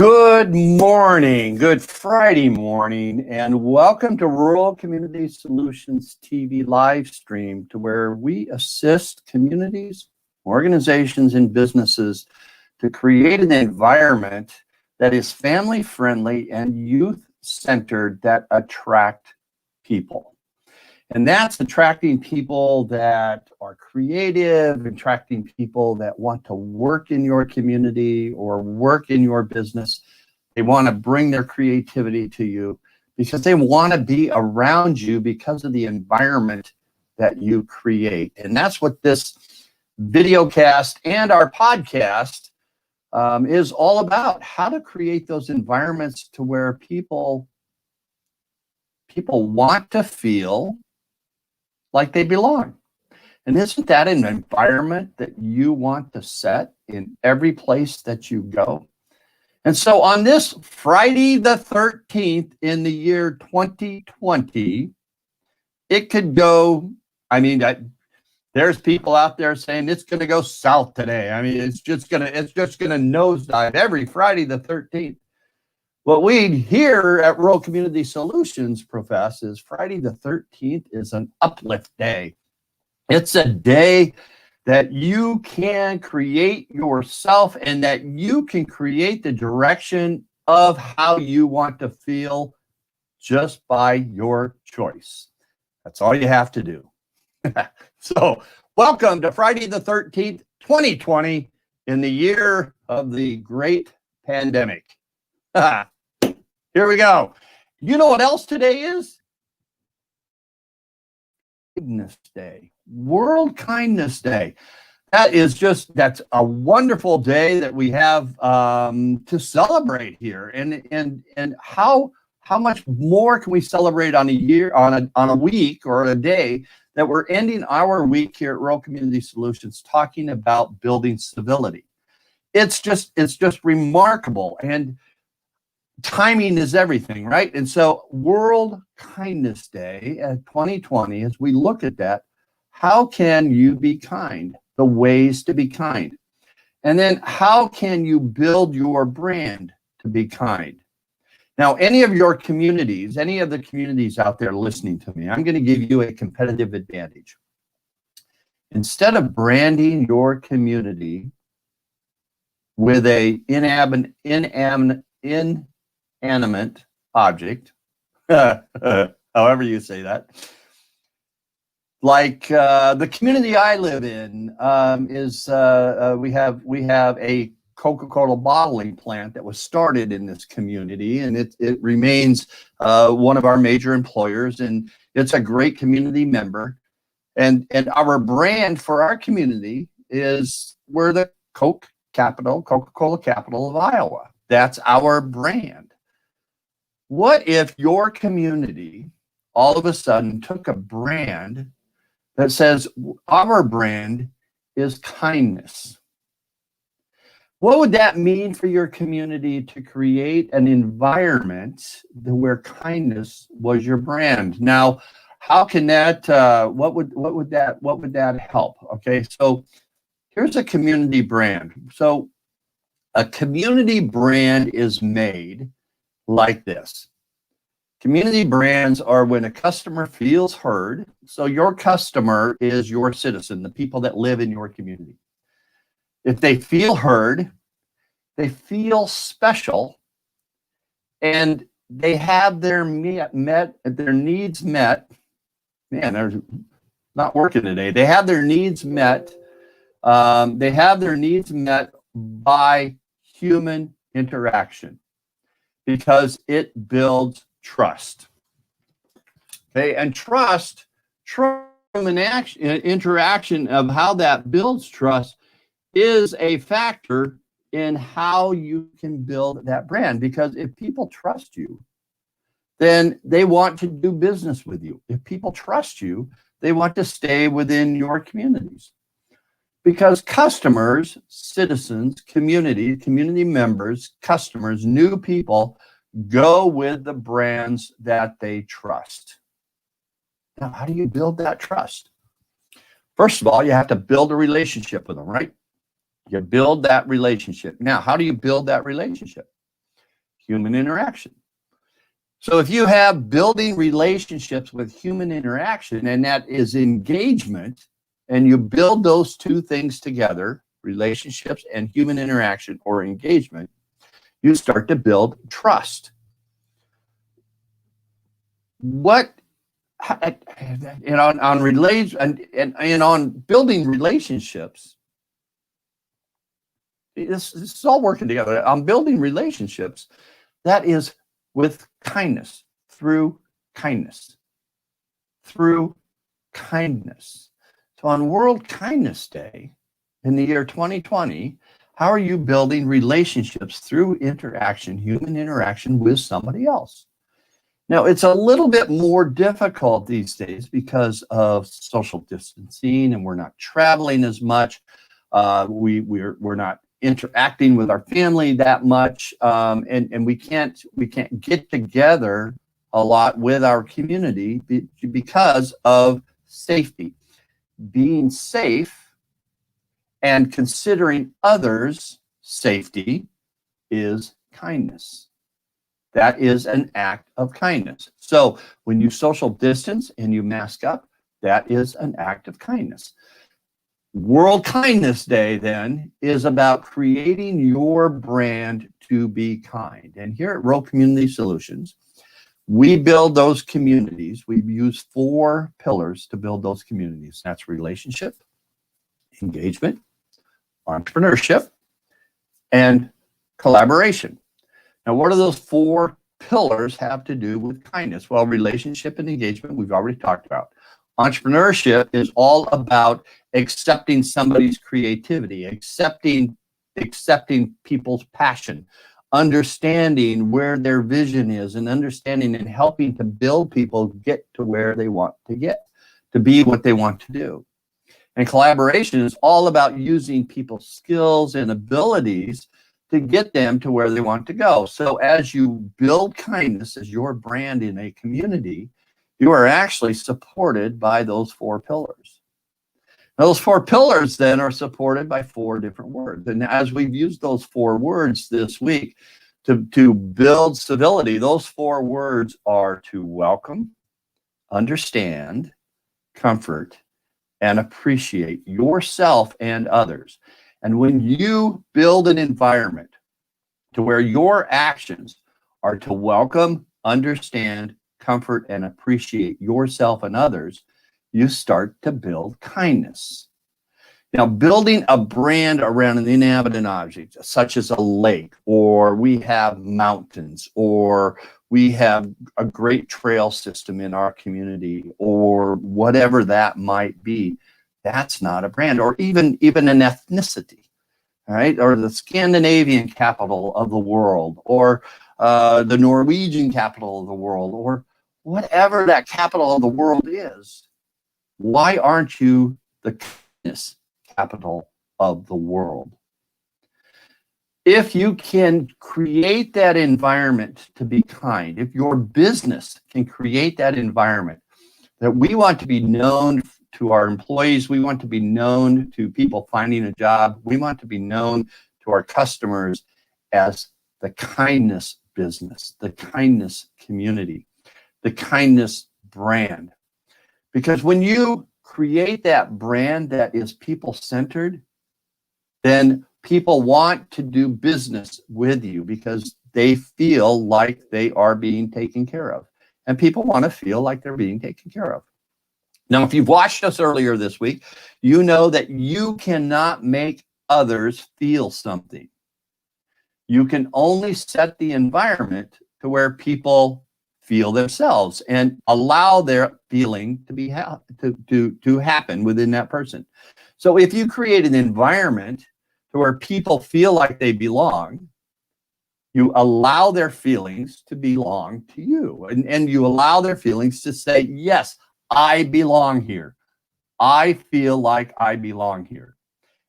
Good morning, good Friday morning, and welcome to Rural Community Solutions TV live stream, to where we assist communities, organizations, and businesses to create an environment that is family friendly and youth centered, that attract people. And that's attracting people that are creative, attracting people that want to work in your community or work in your business. They want to bring their creativity to you because they want to be around you because of the environment that you create. And that's what this video cast and our podcast is all about: how to create those environments to where people want to feel like they belong. And isn't that an environment that you want to set in every place that you go? And so on this Friday the 13th in the year 2020, it could go, there's people out there saying it's going to go south today. I mean, it's just going to nosedive every Friday the 13th. What we here at Rural Community Solutions profess is Friday the 13th is an uplift day. It's a day that you can create yourself and that you can create the direction of how you want to feel just by your choice. That's all you have to do. So welcome to Friday the 13th, 2020, in the year of the great pandemic. Here we go. You know what else today is? Kindness Day, World Kindness Day. That's a wonderful day that we have to celebrate here. And how much more can we celebrate on a week or a day that we're ending our week here at Rural Community Solutions talking about building civility? It's just remarkable. And timing is everything, right? And so World Kindness Day at 2020, as we look at that, how can you be kind? The ways to be kind. And then how can you build your brand to be kind? Now, any of the communities out there listening to me, I'm going to give you a competitive advantage. Instead of branding your community with a inanimate object, however you say that, like the community I live in we have a Coca-Cola bottling plant that was started in this community, and it remains one of our major employers, and it's a great community member. And our brand for our community is we're the Coca-Cola capital of Iowa. That's our brand. What if your community all of a sudden took a brand that says our brand is kindness? What would that mean for your community to create an environment where kindness was your brand? Now, how can that? What would that help? Okay, so here's a community brand. So a community brand is made like this. Community brands are when a customer feels heard. So your customer is your citizen, the people that live in your community. If they feel heard, they feel special, and they have their needs met. Man, they're not working today. They have their needs met. They have their needs met by human interaction, because it builds trust. Okay, and trust interaction of how that builds trust is a factor in how you can build that brand. Because if people trust you, then they want to do business with you. If people trust you, they want to stay within your communities. Because customers, citizens, community members, customers, new people go with the brands that they trust. Now, how do you build that trust? First of all, you have to build a relationship with them, right? You build that relationship. Now, how do you build that relationship? human interaction. So if you have building relationships with human interaction, and that is engagement, and you build those two things together, relationships and human interaction or engagement, you start to build trust. What and on relays and on building relationships, this is all working together. On building relationships, that is with kindness, through kindness, through kindness. So on World Kindness Day in the year 2020, how are you building relationships through interaction, human interaction with somebody else? Now, it's a little bit more difficult these days because of social distancing, and we're not traveling as much. We're not interacting with our family that much, and we can't get together a lot with our community because of safety. Being safe and considering others' safety is kindness. That is an act of kindness. So when you social distance and you mask up, that is an act of kindness. World Kindness Day, then, is about creating your brand to be kind. And here at Rowe Community Solutions, we build those communities. We use 4 pillars to build those communities. That's relationship, engagement, entrepreneurship, and collaboration. Now, what do those 4 pillars have to do with kindness? Well, relationship and engagement, we've already talked about. Entrepreneurship is all about accepting somebody's creativity, accepting people's passion, understanding where their vision is, and understanding and helping to build people get to where they want to get, to be what they want to do. And collaboration is all about using people's skills and abilities to get them to where they want to go. So as you build kindness as your brand in a community, you are actually supported by those 4 pillars. Now, those 4 pillars then are supported by 4 different words. And as we've used those 4 words this week to build civility, those 4 words are to welcome, understand, comfort, and appreciate yourself and others. And when you build an environment to where your actions are to welcome, understand, comfort, and appreciate yourself and others, you start to build kindness. Now, building a brand around an inanimate object, such as a lake, or we have mountains, or we have a great trail system in our community, or whatever that might be, that's not a brand. Or even an ethnicity, right? Or the Scandinavian capital of the world, or the Norwegian capital of the world, or whatever that capital of the world is. Why aren't you the kindness capital of the world? If you can create that environment to be kind, if your business can create that environment that we want to be known to our employees, we want to be known to people finding a job, we want to be known to our customers as the kindness business, the kindness community, the kindness brand. Because when you create that brand that is people-centered, then people want to do business with you because they feel like they are being taken care of. And people want to feel like they're being taken care of. Now, if you've watched us earlier this week, you know that you cannot make others feel something. You can only set the environment to where people feel themselves and allow their feeling to be to happen within that person. So if you create an environment to where people feel like they belong, you allow their feelings to belong to you, and you allow their feelings to say, yes, I belong here. I feel like I belong here.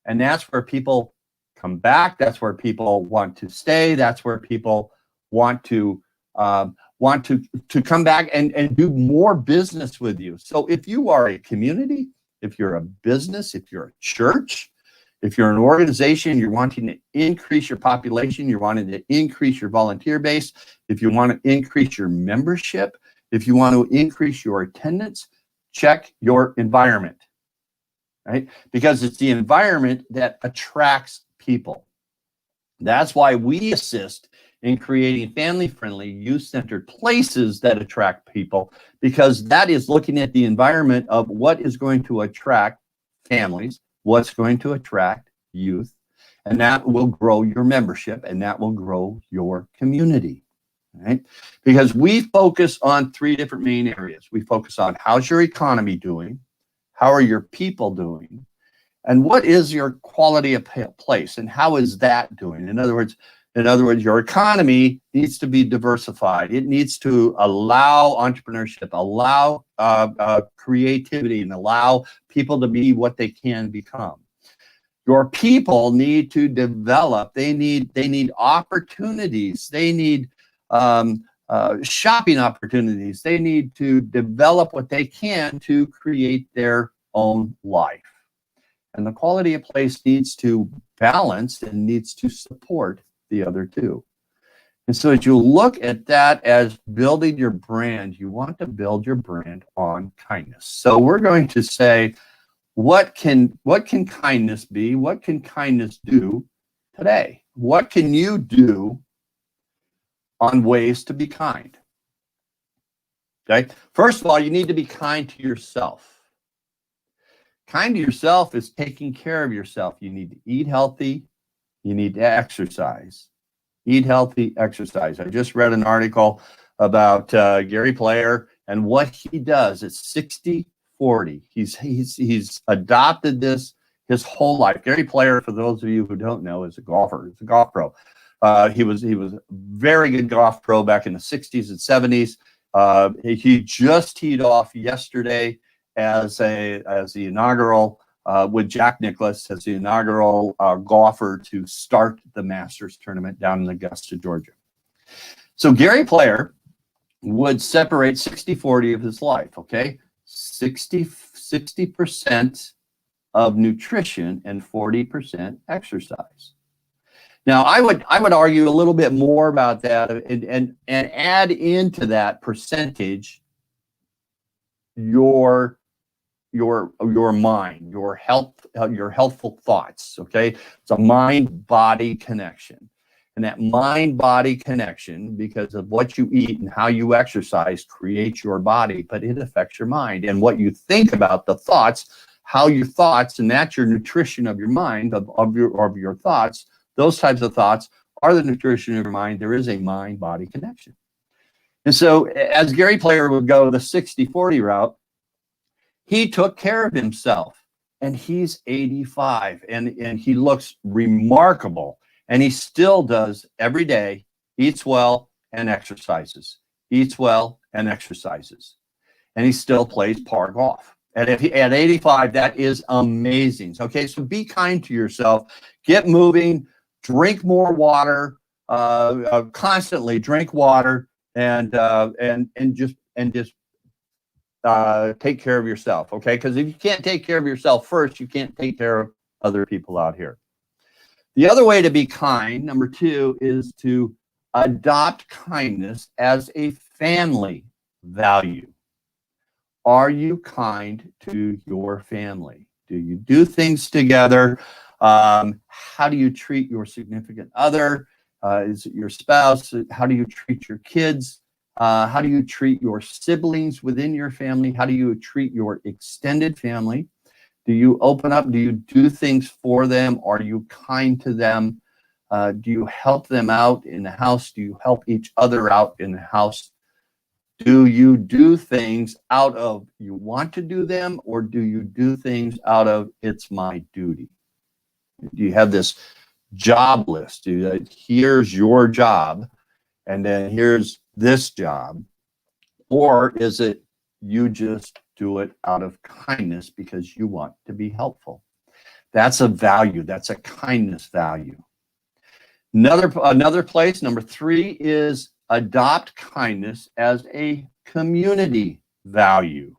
And that's where people come back. That's where people want to stay. That's where people want to come back and do more business with you. So if you are a community, if you're a business, if you're a church, If you're an organization, you're wanting to increase your population, you're wanting to increase your volunteer base, if you want to increase your membership, if you want to increase your attendance, check your environment, right? Because it's the environment that attracts people. That's why we assist in creating family-friendly, youth-centered places that attract people, because that is looking at the environment of what is going to attract families, what's going to attract youth, and that will grow your membership, and that will grow your community, right? Because we focus on three different main areas. We focus on how's your economy doing, how are your people doing, and what is your quality of place, and how is that doing? In other words, your economy needs to be diversified. It needs to allow entrepreneurship, allow creativity, and allow people to be what they can become. Your people need to develop. They need opportunities. They need shopping opportunities. They need to develop what they can to create their own life. And the quality of place needs to balance and needs to support the other two. And so as you look at that as building your brand, you want to build your brand on kindness. So we're going to say, what can kindness be? What can kindness do today? What can you do on ways to be kind? Okay. First of all, you need to be kind to yourself. Kind to yourself is taking care of yourself. You need to eat healthy. You need to exercise. Eat healthy, exercise. I just read an article about Gary Player and what he does. It's 60-40. He's adopted this his whole life. Gary Player, for those of you who don't know, is a golfer. He's a golf pro. He was a very good golf pro back in the 60s and 70s. He just teed off yesterday as the inaugural with Jack Nicklaus as the inaugural golfer to start the Masters tournament down in Augusta, Georgia. So Gary Player would separate 60-40 of his life, okay? 60% of nutrition and 40% exercise. Now, I would argue a little bit more about that and add into that percentage your mind, your healthful thoughts, okay? It's a mind-body connection. And that mind-body connection, because of what you eat and how you exercise, creates your body, but it affects your mind. And what you think about the thoughts, how your thoughts, and that's your nutrition of your mind, of your thoughts, those types of thoughts are the nutrition of your mind. There is a mind-body connection. And so as Gary Player would go the 60-40 route, he took care of himself, and he's 85, and he looks remarkable, and he still does every day, eats well and exercises, eats well and exercises, and he still plays par golf. And at 85, that is amazing. Okay, so be kind to yourself, get moving, drink more water, constantly drink water, and just take care of yourself, okay? Because if you can't take care of yourself first, you can't take care of other people out here. The other way to be kind, number 2, is to adopt kindness as a family value. Are you kind to your family? Do you do things together? How do you treat your significant other? Is it your spouse? How do you treat your kids? How do you treat your siblings within your family? How do you treat your extended family? Do you open up? Do you do things for them? Are you kind to them? Do you help them out in the house? Do you help each other out in the house? Do you do things out of you want to do them, or do you do things out of it's my duty? Do you have this job list? Here's your job, and then here's this job? Or is it you just do it out of kindness because you want to be helpful? That's a value. That's a kindness value. Another place, number 3, is adopt kindness as a community value.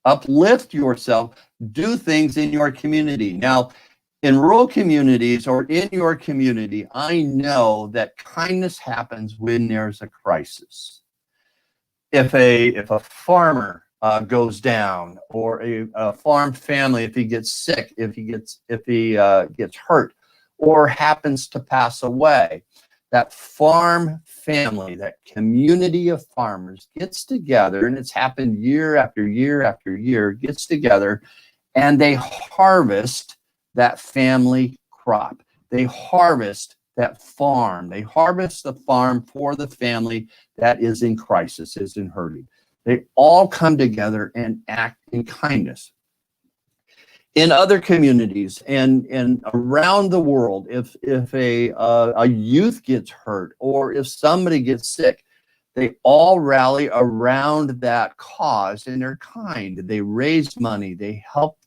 Uplift yourself. Do things in your community. Now, In rural communities or in your community, I know that kindness happens when there's a crisis. If a farmer goes down, or a farm family, if he gets sick, if he gets hurt, or happens to pass away, that farm family, that community of farmers gets together, and it's happened year after year after year, gets together, and they harvest that family crop. They harvest that farm. They harvest the farm for the family that is in crisis, is in hurting. They all come together and act in kindness. In other communities and around the world, if a youth gets hurt, or if somebody gets sick, they all rally around that cause, and they're kind. They raise money. They help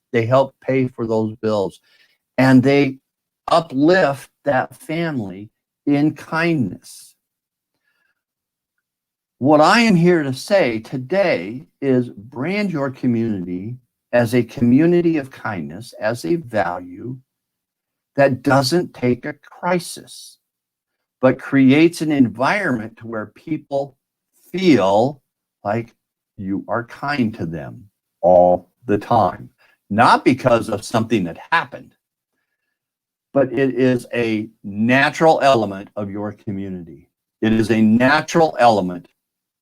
pay for those bills, and they uplift that family in kindness. What I am here to say today is brand your community as a community of kindness, as a value that doesn't take a crisis, but creates an environment to where people feel like you are kind to them all the time. Not because of something that happened, but it is a natural element of your community. It is a natural element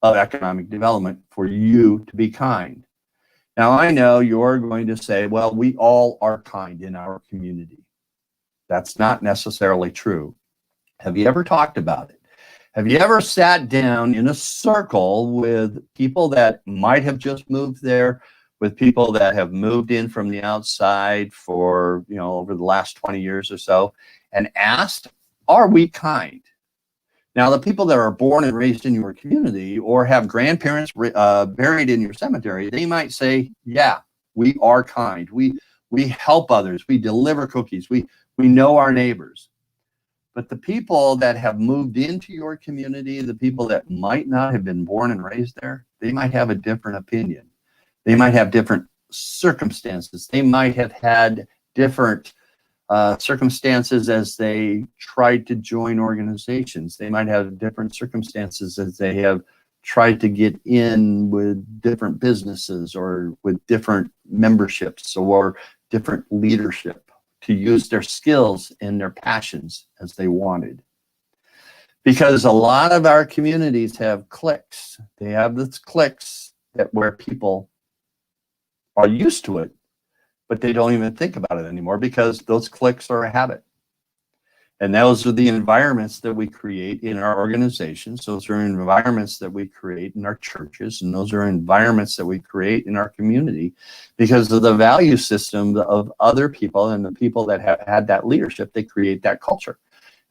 of economic development for you to be kind. Now, I know you're going to say, well, we all are kind in our community. That's not necessarily true. Have you ever talked about it? Have you ever sat down in a circle with people that might have just moved there, with people that have moved in from the outside for, over the last 20 years or so, and asked, are we kind? Now, the people that are born and raised in your community or have grandparents buried in your cemetery, they might say, yeah, we are kind. We help others. We deliver cookies. We know our neighbors. But the people that have moved into your community, the people that might not have been born and raised there, they might have a different opinion. They might have different circumstances. They might have had different circumstances as they tried to join organizations. They might have different circumstances as they have tried to get in with different businesses, or with different memberships, or different leadership, to use their skills and their passions as they wanted. Because a lot of our communities have cliques. They have this cliques that where people are used to it, but they don't even think about it anymore, because those cliques are a habit. And those are the environments that we create in our organizations. Those are environments that we create in our churches. And those are environments that we create in our community because of the value system of other people, and the people that have had that leadership. They create that culture.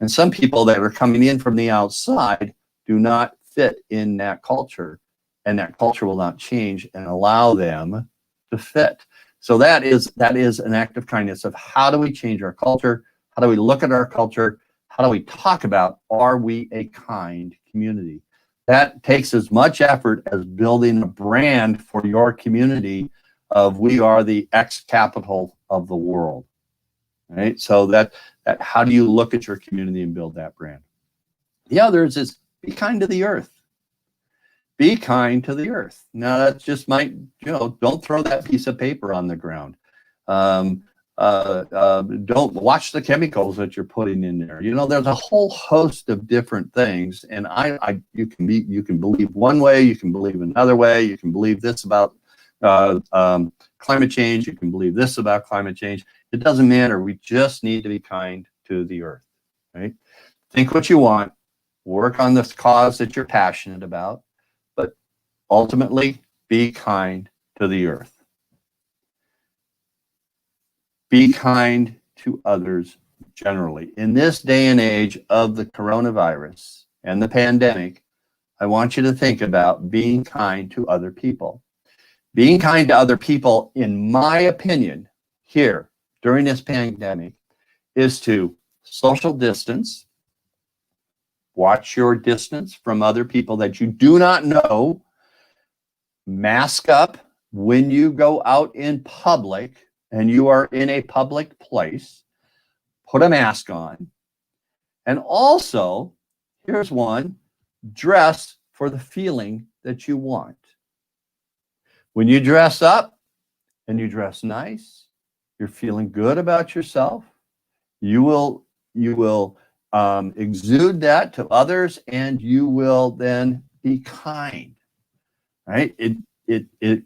And some people that are coming in from the outside do not fit in that culture, and that culture will not change and allow them to fit. So that is an act of kindness of how do we change our culture? How do we look at our culture? How do we talk about, are we a kind community? That takes as much effort as building a brand for your community of, we are the X capital of the world, right? So that how do you look at your community and build that brand? The others is be kind to the earth. Be kind to the earth. Now, that's just don't throw that piece of paper on the ground. Don't watch the chemicals that you're putting in there. There's a whole host of different things, and you can believe one way, you can believe another way, you can believe this about climate change, you can believe this about climate change. It doesn't matter. We just need to be kind to the earth, right? Think what you want, work on this cause that you're passionate about, but ultimately be kind to the earth. Be kind to others generally. In this day and age of the coronavirus and the pandemic, I want you to think about being kind to other people. Being kind to other people, in my opinion, here during this pandemic, is to social distance, watch your distance from other people that you do not know, mask up when you go out in public and you are in a public place. put a mask on. And also, here's one, dress for the feeling that you want. When you dress up and you dress nice, you're feeling good about yourself. You will exude that to others, and you will then be kind. Right? It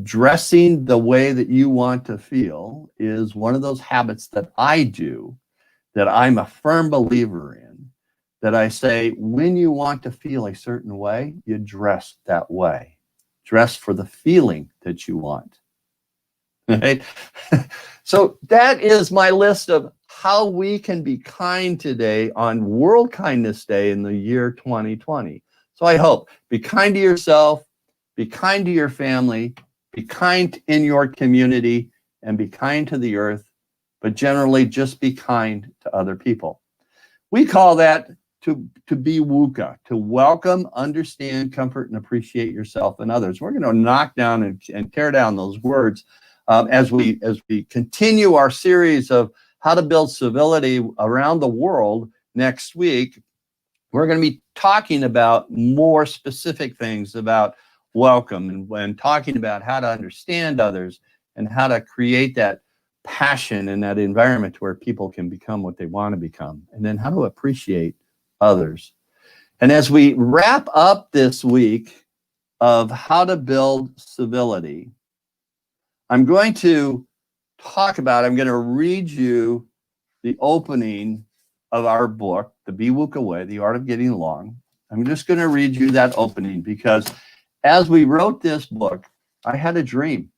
dressing the way that you want to feel is one of those habits that I do, that I'm a firm believer in, that I say, when you want to feel a certain way, you dress that way. Dress for the feeling that you want. Right? So that is my list of how we can be kind today on World Kindness Day in the year 2020. So I hope, be kind to yourself, be kind to your family, be kind in your community, and be kind to the earth, but generally just be kind to other people. We call that to be WUCA, to welcome, understand, comfort, and appreciate yourself and others. We're going to knock down and tear down those words as we continue our series of how to build civility around the world. Next week, we're going to be talking about more specific things about welcome and talking about how to understand others and how to create that passion in that environment where people can become what they want to become, and then how to appreciate others. And as we wrap up this week of how to build civility, I'm going to read you the opening of our book, The Be WUCA Way, The Art of Getting Along. I'm just going to read you that opening because as we wrote this book, I had a dream.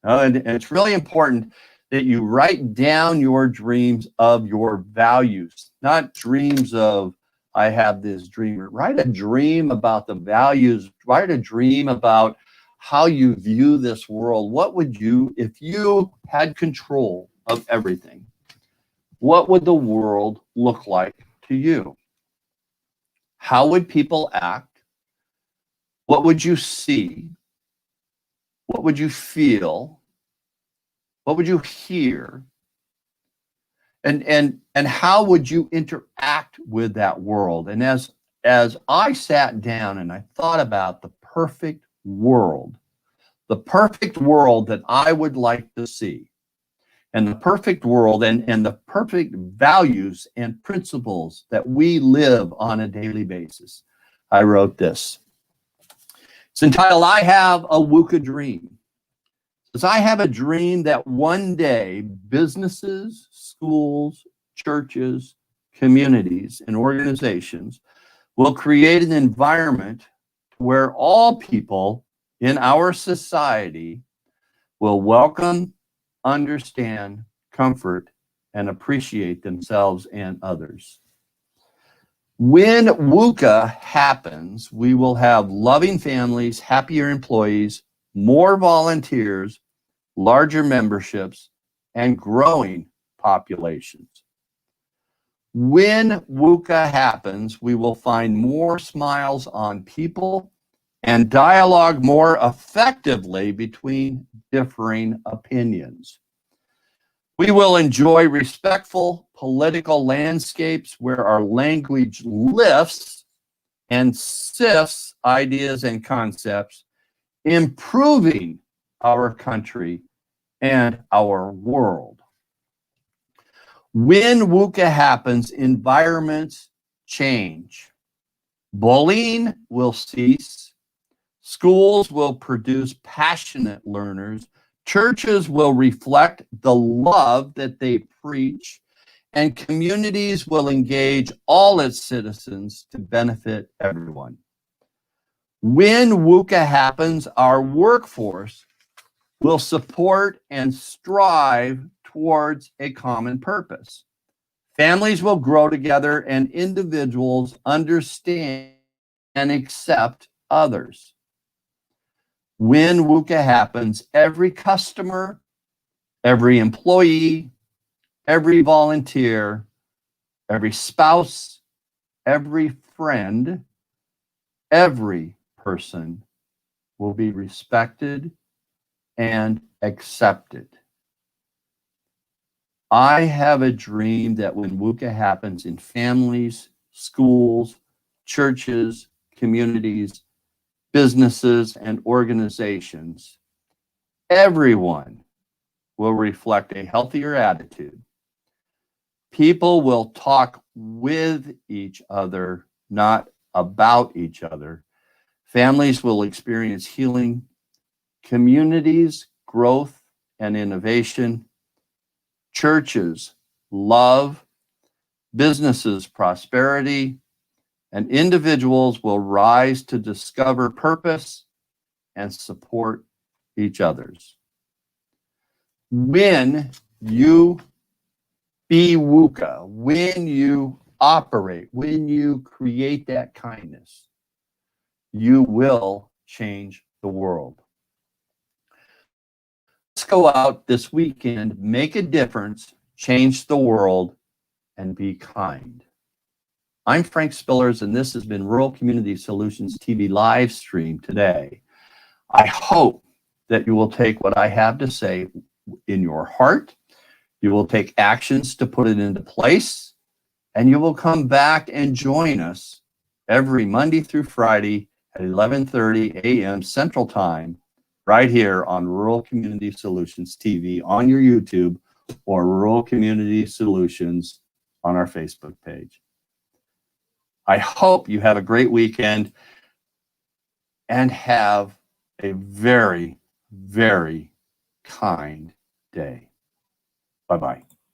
And it's really important that you write down your dreams of your values, not dreams of, I have this dream. Write a dream about the values. Write a dream about how you view this world. What would you, if you had control of everything, what would the world look like to you? How would people act? What would you see? What would you feel? What would you hear? And how would you interact with that world? And as I sat down and I thought about the perfect world that I would like to see, and the perfect world and the perfect values and principles that we live on a daily basis, I wrote this. It's entitled, I Have a WUCA Dream. It says, I have a dream that one day businesses, schools, churches, communities, and organizations will create an environment where all people in our society will welcome, understand, comfort, and appreciate themselves and others. When WUCA happens, we will have loving families, happier employees, more volunteers, larger memberships, and growing populations. When WUCA happens, we will find more smiles on people and dialogue more effectively between differing opinions. We will enjoy respectful political landscapes where our language lifts and sifts ideas and concepts, improving our country and our world. When WUCA happens, environments change. Bullying will cease. Schools will produce passionate learners. Churches will reflect the love that they preach. And communities will engage all its citizens to benefit everyone. When WUCA happens, our workforce will support and strive towards a common purpose. Families will grow together and individuals understand and accept others. When WUCA happens, every customer, every employee, every volunteer, every spouse, every friend, every person will be respected and accepted. I have a dream that when WUCA happens in families, schools, churches, communities, businesses, and organizations, everyone will reflect a healthier attitude. People will talk with each other, not about each other. Families will experience healing, communities, growth and innovation, churches, love, businesses, prosperity, and individuals will rise to discover purpose and support each other's. When you be WUCA, when you operate, when you create that kindness, you will change the world. Let's go out this weekend, make a difference, change the world, and be kind. I'm Frank Spillers, and this has been Rural Community Solutions TV live stream today. I hope that you will take what I have to say in your heart. You will take actions to put it into place, and you will come back and join us every Monday through Friday at 11:30 a.m. Central Time, right here on Rural Community Solutions TV on your YouTube or Rural Community Solutions on our Facebook page. I hope you have a great weekend and have a very, very kind day. Bye-bye.